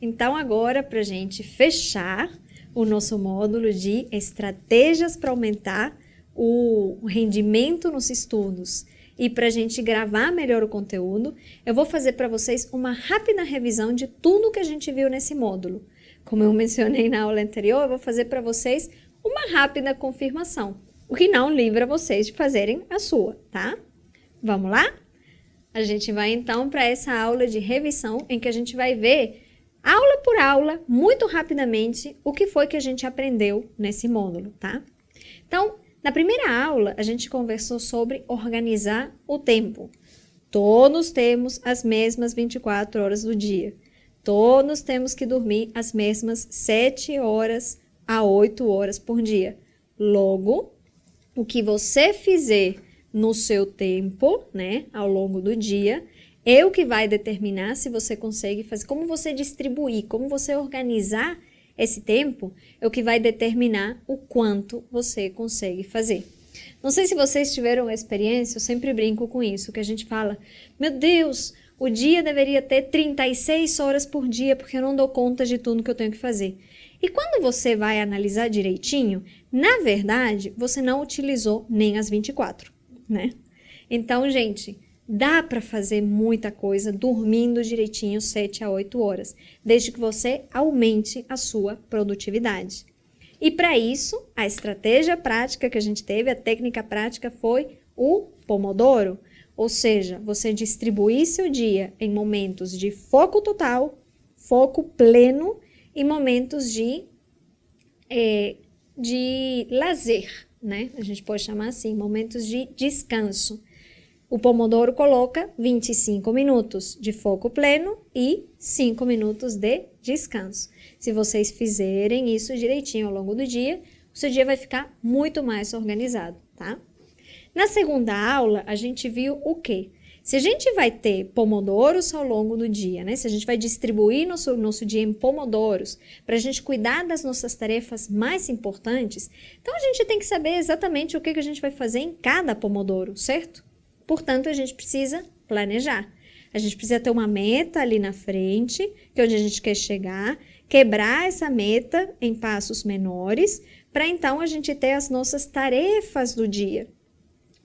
Então, agora, para a gente fechar o nosso módulo de estratégias para aumentar o rendimento nos estudos e para a gente gravar melhor o conteúdo, eu vou fazer para vocês uma rápida revisão de tudo que a gente viu nesse módulo. Como eu mencionei na aula anterior, eu vou fazer para vocês uma rápida confirmação, o que não livra vocês de fazerem a sua, tá? Vamos lá? A gente vai então para essa aula de revisão em que a gente vai ver aula por aula, muito rapidamente, o que foi que a gente aprendeu nesse módulo, tá? Então, na primeira aula, a gente conversou sobre organizar o tempo. Todos temos as mesmas 24 horas do dia. Todos temos que dormir as mesmas 7 horas a 8 horas por dia. Logo, o que você fizer no seu tempo, né, ao longo do dia, é o que vai determinar se você consegue fazer, como você distribuir, como você organizar esse tempo, é o que vai determinar o quanto você consegue fazer. Não sei se vocês tiveram experiência, eu sempre brinco com isso, que a gente fala, meu Deus, o dia deveria ter 36 horas por dia, porque eu não dou conta de tudo que eu tenho que fazer. E quando você vai analisar direitinho, na verdade, você não utilizou nem as 24, né? Então, gente, dá para fazer muita coisa dormindo direitinho 7 a 8 horas, desde que você aumente a sua produtividade. E para isso, a estratégia prática que a gente teve, a técnica prática foi o Pomodoro, ou seja, você distribuir seu dia em momentos de foco total, foco pleno e momentos de lazer, né? A gente pode chamar assim, momentos de descanso. O Pomodoro coloca 25 minutos de foco pleno e 5 minutos de descanso. Se vocês fizerem isso direitinho ao longo do dia, o seu dia vai ficar muito mais organizado, tá? Na segunda aula, a gente viu o quê? Se a gente vai ter pomodoros ao longo do dia, né? Se a gente vai distribuir nosso dia em pomodoros para a gente cuidar das nossas tarefas mais importantes, então a gente tem que saber exatamente o que a gente vai fazer em cada pomodoro, certo? Portanto, a gente precisa planejar. A gente precisa ter uma meta ali na frente, que é onde a gente quer chegar, quebrar essa meta em passos menores, para então a gente ter as nossas tarefas do dia.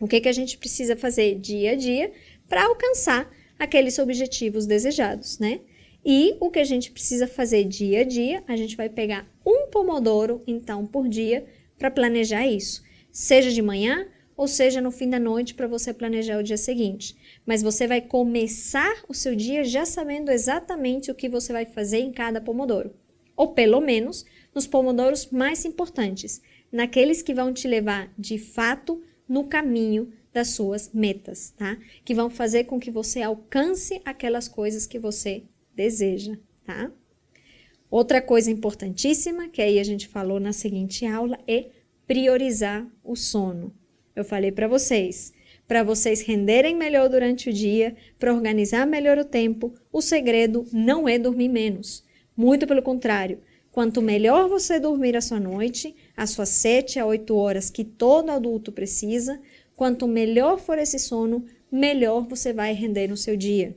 O que a gente precisa fazer dia a dia para alcançar aqueles objetivos desejados, né? E o que a gente precisa fazer dia a dia, a gente vai pegar um pomodoro, então, por dia, para planejar isso. Seja de manhã, ou seja no fim da noite para você planejar o dia seguinte. Mas você vai começar o seu dia já sabendo exatamente o que você vai fazer em cada pomodoro. Ou pelo menos nos pomodoros mais importantes, naqueles que vão te levar de fato no caminho das suas metas, tá? Que vão fazer com que você alcance aquelas coisas que você deseja, tá? Outra coisa importantíssima, que aí a gente falou na seguinte aula, é priorizar o sono. Eu falei para vocês renderem melhor durante o dia, para organizar melhor o tempo, o segredo não é dormir menos. Muito pelo contrário, quanto melhor você dormir a sua noite, as suas 7 a 8 horas que todo adulto precisa, quanto melhor for esse sono, melhor você vai render no seu dia.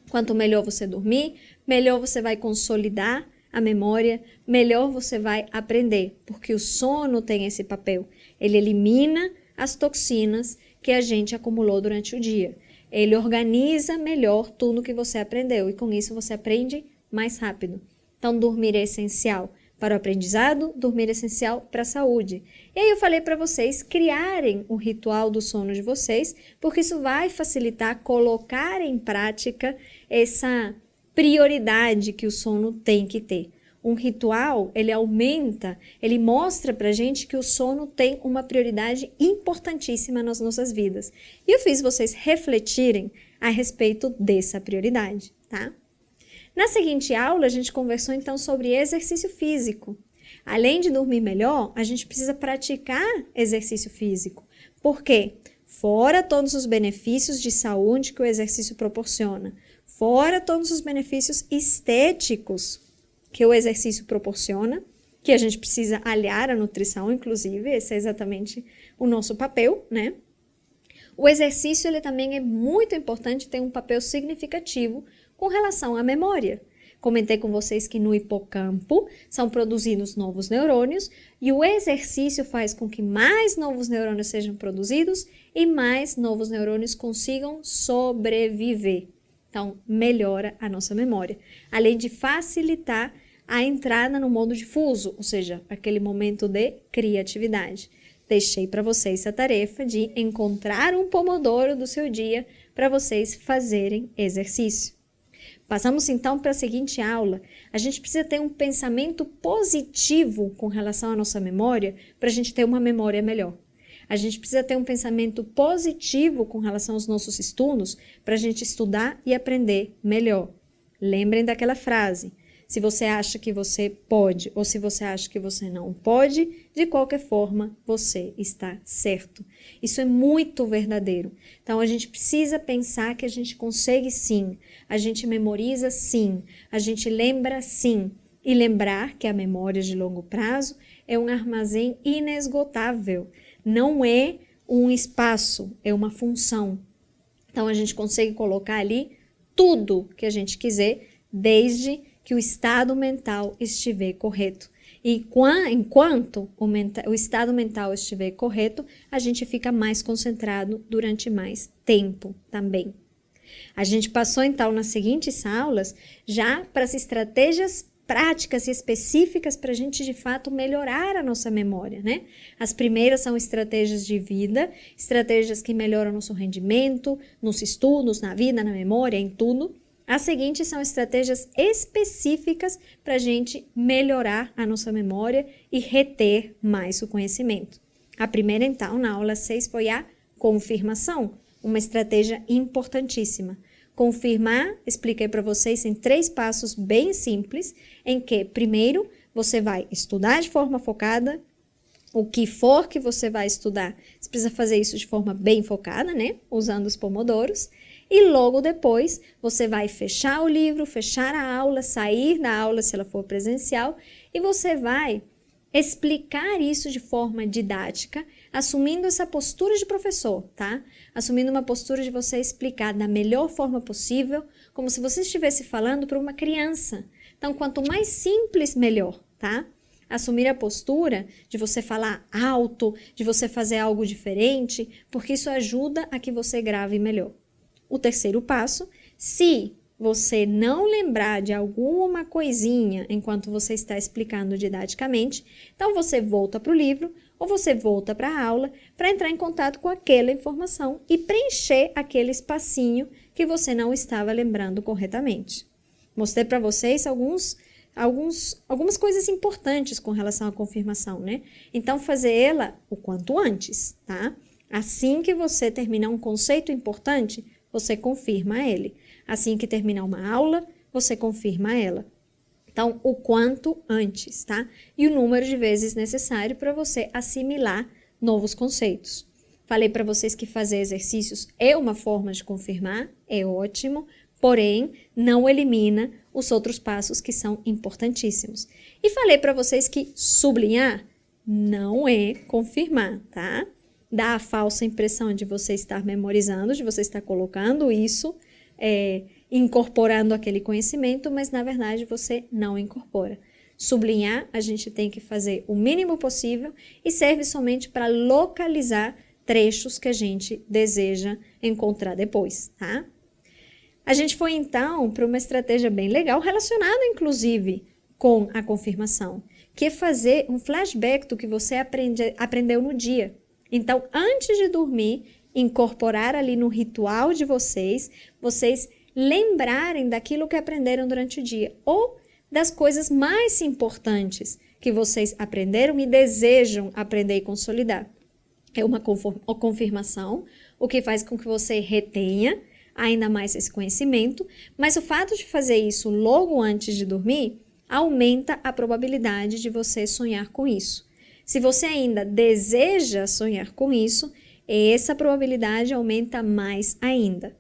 Quanto melhor você dormir, melhor você vai consolidar a memória, melhor você vai aprender, porque o sono tem esse papel. Ele elimina as toxinas que a gente acumulou durante o dia. Ele organiza melhor tudo que você aprendeu e com isso você aprende mais rápido. Então, dormir é essencial para o aprendizado, dormir é essencial para a saúde. E aí eu falei para vocês criarem um ritual do sono de vocês, porque isso vai facilitar colocar em prática essa prioridade que o sono tem que ter. Um ritual, ele aumenta, ele mostra pra gente que o sono tem uma prioridade importantíssima nas nossas vidas. E eu fiz vocês refletirem a respeito dessa prioridade, tá? Na seguinte aula, a gente conversou então sobre exercício físico. Além de dormir melhor, a gente precisa praticar exercício físico. Por quê? Fora todos os benefícios de saúde que o exercício proporciona, fora todos os benefícios estéticos que o exercício proporciona, que a gente precisa aliar à nutrição, inclusive, esse é exatamente o nosso papel, né? O exercício, ele também é muito importante, tem um papel significativo com relação à memória, Comentei com vocês que no hipocampo são produzidos novos neurônios e o exercício faz com que mais novos neurônios sejam produzidos e mais novos neurônios consigam sobreviver. Então, melhora a nossa memória, além de facilitar a entrada no modo difuso, ou seja, aquele momento de criatividade. Deixei para vocês a tarefa de encontrar um pomodoro do seu dia para vocês fazerem exercício. Passamos então para a seguinte aula. A gente precisa ter um pensamento positivo com relação à nossa memória para a gente ter uma memória melhor. A gente precisa ter um pensamento positivo com relação aos nossos estudos para a gente estudar e aprender melhor. Lembrem daquela frase: se você acha que você pode ou se você acha que você não pode, de qualquer forma você está certo. Isso é muito verdadeiro. Então a gente precisa pensar que a gente consegue sim, a gente memoriza sim, a gente lembra sim. E lembrar que a memória de longo prazo é um armazém inesgotável. Não é um espaço, é uma função. Então a gente consegue colocar ali tudo que a gente quiser, desde que o estado mental estiver correto. E enquanto o estado mental estiver correto, a gente fica mais concentrado durante mais tempo também. A gente passou então nas seguintes aulas já para as estratégias práticas e específicas para a gente de fato melhorar a nossa memória, né? As primeiras são estratégias de vida, estratégias que melhoram nosso rendimento, nos estudos, na vida, na memória, em tudo. As seguintes são estratégias específicas para a gente melhorar a nossa memória e reter mais o conhecimento. A primeira, então, na aula 6 foi a confirmação, uma estratégia importantíssima. Confirmar, expliquei para vocês em 3 passos bem simples, em que, primeiro, você vai estudar de forma focada. O que for que você vai estudar, você precisa fazer isso de forma bem focada, né? Usando os pomodoros. E logo depois, você vai fechar o livro, fechar a aula, sair da aula se ela for presencial, e você vai explicar isso de forma didática, assumindo essa postura de professor, tá? Assumindo uma postura de você explicar da melhor forma possível, como se você estivesse falando para uma criança. Então, quanto mais simples, melhor, tá? Assumir a postura de você falar alto, de você fazer algo diferente, porque isso ajuda a que você grave melhor. O terceiro passo, se você não lembrar de alguma coisinha enquanto você está explicando didaticamente, então você volta para o livro ou você volta para a aula para entrar em contato com aquela informação e preencher aquele espacinho que você não estava lembrando corretamente. Mostrei para vocês algumas coisas importantes com relação à confirmação, né? Então, fazer ela o quanto antes, tá? Assim que você terminar um conceito importante, você confirma ele. Assim que terminar uma aula, você confirma ela. Então, o quanto antes, tá? E o número de vezes necessário para você assimilar novos conceitos. Falei para vocês que fazer exercícios é uma forma de confirmar, é ótimo, porém, não elimina os outros passos que são importantíssimos. E falei para vocês que sublinhar não é confirmar, tá? Dá a falsa impressão de você estar memorizando, de você estar colocando isso, incorporando aquele conhecimento, mas na verdade você não incorpora. Sublinhar, a gente tem que fazer o mínimo possível e serve somente para localizar trechos que a gente deseja encontrar depois, tá? A gente foi então para uma estratégia bem legal, relacionada inclusive com a confirmação, que é fazer um flashback do que você aprendeu no dia. Então, antes de dormir, incorporar ali no ritual de vocês lembrarem daquilo que aprenderam durante o dia ou das coisas mais importantes que vocês aprenderam e desejam aprender e consolidar. É uma confirmação, o que faz com que você retenha ainda mais esse conhecimento, mas o fato de fazer isso logo antes de dormir aumenta a probabilidade de você sonhar com isso. Se você ainda deseja sonhar com isso, essa probabilidade aumenta mais ainda.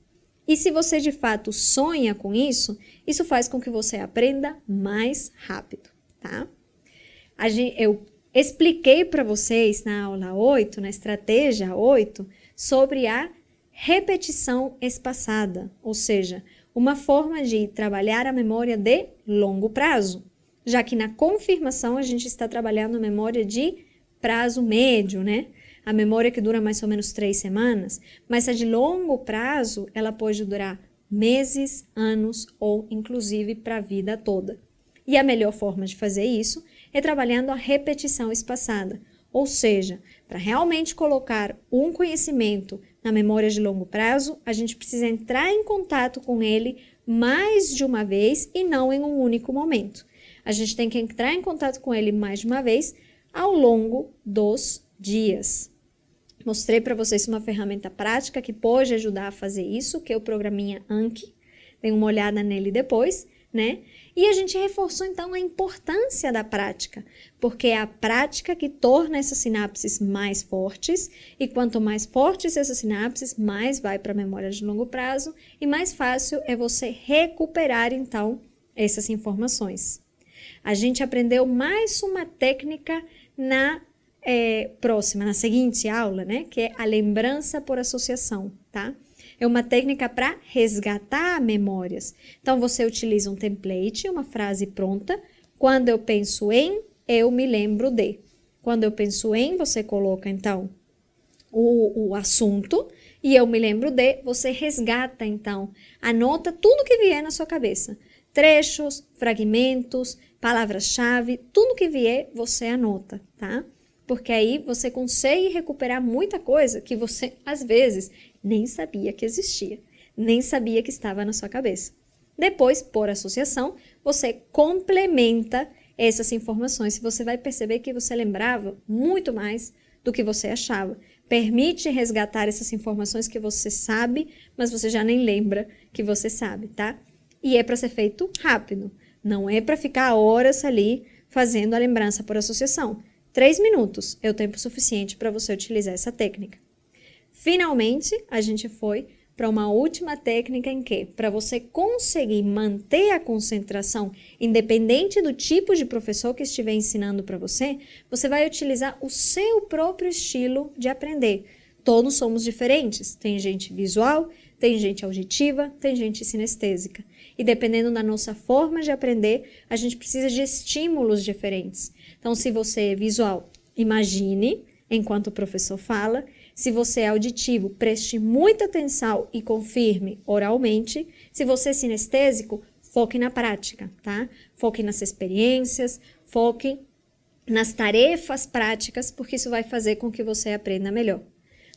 E se você de fato sonha com isso, isso faz com que você aprenda mais rápido, tá? Eu expliquei para vocês na aula 8, na estratégia 8, sobre a repetição espaçada, ou seja, uma forma de trabalhar a memória de longo prazo, já que na confirmação a gente está trabalhando a memória de prazo médio, né? A memória que dura mais ou menos 3 semanas, mas a de longo prazo, ela pode durar meses, anos ou inclusive para a vida toda. E a melhor forma de fazer isso é trabalhando a repetição espaçada, ou seja, para realmente colocar um conhecimento na memória de longo prazo, a gente precisa entrar em contato com ele mais de uma vez e não em um único momento. A gente tem que entrar em contato com ele mais de uma vez ao longo dos dias. Mostrei para vocês uma ferramenta prática que pode ajudar a fazer isso, que é o programinha Anki. Dê uma olhada nele depois, né? E a gente reforçou então a importância da prática, porque é a prática que torna essas sinapses mais fortes, e quanto mais fortes essas sinapses, mais vai para a memória de longo prazo e mais fácil é você recuperar então essas informações. A gente aprendeu mais uma técnica na seguinte aula, né? Que é a lembrança por associação, tá? É uma técnica para resgatar memórias. Então, você utiliza um template, uma frase pronta. Quando eu penso em, eu me lembro de. Quando eu penso em, você coloca, então, o assunto. E eu me lembro de, você resgata, então. Anota tudo que vier na sua cabeça. Trechos, fragmentos, palavras-chave, tudo que vier, você anota, tá? Porque aí você consegue recuperar muita coisa que você, às vezes, nem sabia que existia, nem sabia que estava na sua cabeça. Depois, por associação, você complementa essas informações e você vai perceber que você lembrava muito mais do que você achava. Permite resgatar essas informações que você sabe, mas você já nem lembra que você sabe, tá? E é para ser feito rápido, não é para ficar horas ali fazendo a lembrança por associação. 3 minutos é o tempo suficiente para você utilizar essa técnica. Finalmente, a gente foi para uma última técnica em que, para você conseguir manter a concentração, independente do tipo de professor que estiver ensinando para você, você vai utilizar o seu próprio estilo de aprender. Todos somos diferentes. Tem gente visual, tem gente auditiva, tem gente sinestésica. E dependendo da nossa forma de aprender, a gente precisa de estímulos diferentes. Então, se você é visual, imagine enquanto o professor fala. Se você é auditivo, preste muita atenção e confirme oralmente. Se você é sinestésico, foque na prática, tá? Foque nas experiências, foque nas tarefas práticas, porque isso vai fazer com que você aprenda melhor.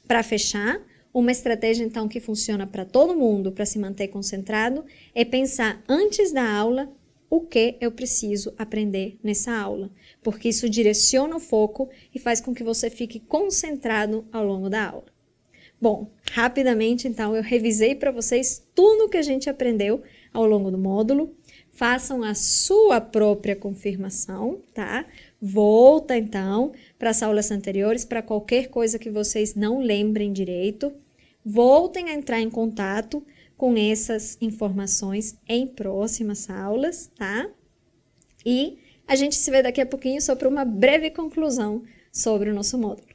Para fechar, uma estratégia, então, que funciona para todo mundo, para se manter concentrado, é pensar antes da aula o que eu preciso aprender nessa aula, porque isso direciona o foco e faz com que você fique concentrado ao longo da aula. Bom, rapidamente, então, eu revisei para vocês tudo que a gente aprendeu ao longo do módulo. Façam a sua própria confirmação, tá? Volta, então, para as aulas anteriores, para qualquer coisa que vocês não lembrem direito. Voltem a entrar em contato com essas informações em próximas aulas, tá? E a gente se vê daqui a pouquinho só para uma breve conclusão sobre o nosso módulo.